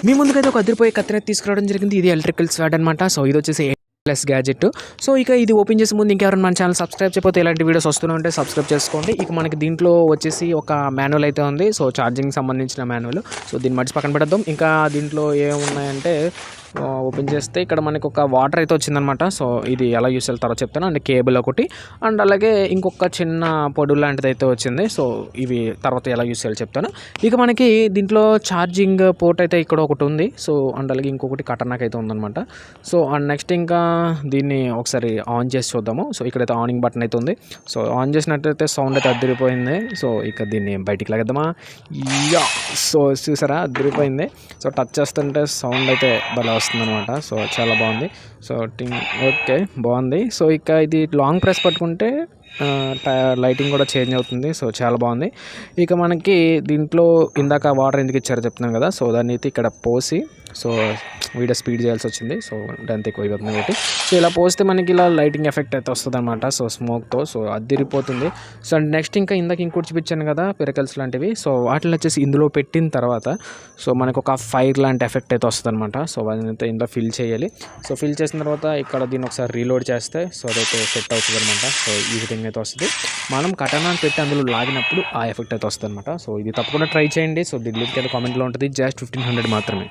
మీ ముందుకైతే ఒక అదిరిపోయే కత్తిని తీసుకురావడం జరిగింది. ఇది ఎలక్ట్రికల్ స్వాడ్ అనమాట. సో ఇది వచ్చేసి ప్లస్ గ్యాజెట్. సో ఇక ఇది ఓపెన్ చేసే ముందు ఇంకెవరైనా మన ఛానల్ సబ్స్క్రైబ్ చేయకపోతే ఇలాంటి వీడియోస్ వస్తూనే ఉంటే సబ్స్క్రైబ్ చేసుకోండి. ఇక మనకి దీంట్లో వచ్చేసి ఒక మాన్యువల్ అయితే ఉంది. సో ఛార్జింగ్ సంబంధించిన మాన్యువల్. సో దీన్ని మడిచి పక్కన పెడదాం. ఇంకా దీంట్లో ఏమున్నాయంటే ఓపెన్ చేస్తే ఇక్కడ మనకు ఒక వాటర్ అయితే వచ్చిందనమాట. సో ఇది ఎలా యూస్ చేయాలో తర్వాత చెప్తాను. అండ్ కేబుల్ ఒకటి అండ్ అలాగే ఇంకొక చిన్న పొడు లాంటిది అయితే వచ్చింది. సో ఇవి తర్వాత ఎలా యూస్ చేయాలో చెప్తాను. ఇక మనకి దీంట్లో ఛార్జింగ్ పోర్ట్ అయితే ఇక్కడ ఒకటి ఉంది. సో అండ్ అలాగే ఇంకొకటి కటర్నాక్ అయితే ఉందన్నమాట. సో అండ్ నెక్స్ట్ ఇంకా దీన్ని ఒకసారి ఆన్ చేసి చూద్దాము. సో ఇక్కడైతే ఆనింగ్ బటన్ అయితే ఉంది. సో ఆన్ చేసినట్టయితే సౌండ్ అయితే అద్దరిపోయింది. సో ఇక దీన్ని బయటికి లాగేద్దామా. యా సో చూసారా అద్దరిపోయింది. సో టచ్ చేస్తుంటే సౌండ్ అయితే భలే వస్తుంది అనమాట. సో చాలా బాగుంది. సో ఓకే బాగుంది. సో ఇక ఇది లాంగ్ ప్రెస్ పట్టుకుంటే లైటింగ్ కూడా చేంజ్ అవుతుంది. సో చాలా బాగుంది. ఇక మనకి దీంట్లో ఇందాక వాటర్ ఎందుకు ఇచ్చారో చెప్తున్నాను కదా. సో దాన్ని అయితే ఇక్కడ పోసి సో వీడియో స్పీడ్ చేయాల్సి వచ్చింది. సో దాంతో ఎక్కువ అయిపోతుంది కాబట్టి సో ఇలా పోస్తే మనకి ఇలా లైటింగ్ ఎఫెక్ట్ అయితే వస్తుంది అనమాట. సో స్మోక్తో సో అదిరిపోతుంది. సో అండ్ నెక్స్ట్ ఇంకా ఇందాక ఇంకోటి చూపించాను కదా పిరకల్స్ లాంటివి. సో వాటిని వచ్చేసి ఇందులో పెట్టిన తర్వాత సో మనకు ఒక ఫైర్ లాంటి ఎఫెక్ట్ అయితే వస్తుంది అనమాట. సో అదైతే ఇందులో ఫిల్ చేయాలి. సో ఫిల్ చేసిన తర్వాత ఇక్కడ దీన్ని ఒకసారి రీలోడ్ చేస్తే సో అదైతే సెట్ అవుతుంది అనమాట. సో ఈ విధంగా అయితే వస్తుంది. మనం కటనాన్ని పెట్టి అందులో లాగినప్పుడు ఆ ఎఫెక్ట్ అయితే వస్తుంది అనమాట. సో ఇది తప్పకుండా ట్రై చేయండి. సో దీని లింక్ అయితే కామెంట్లో ఉంటుంది. జస్ట్ 1500 మాత్రమే.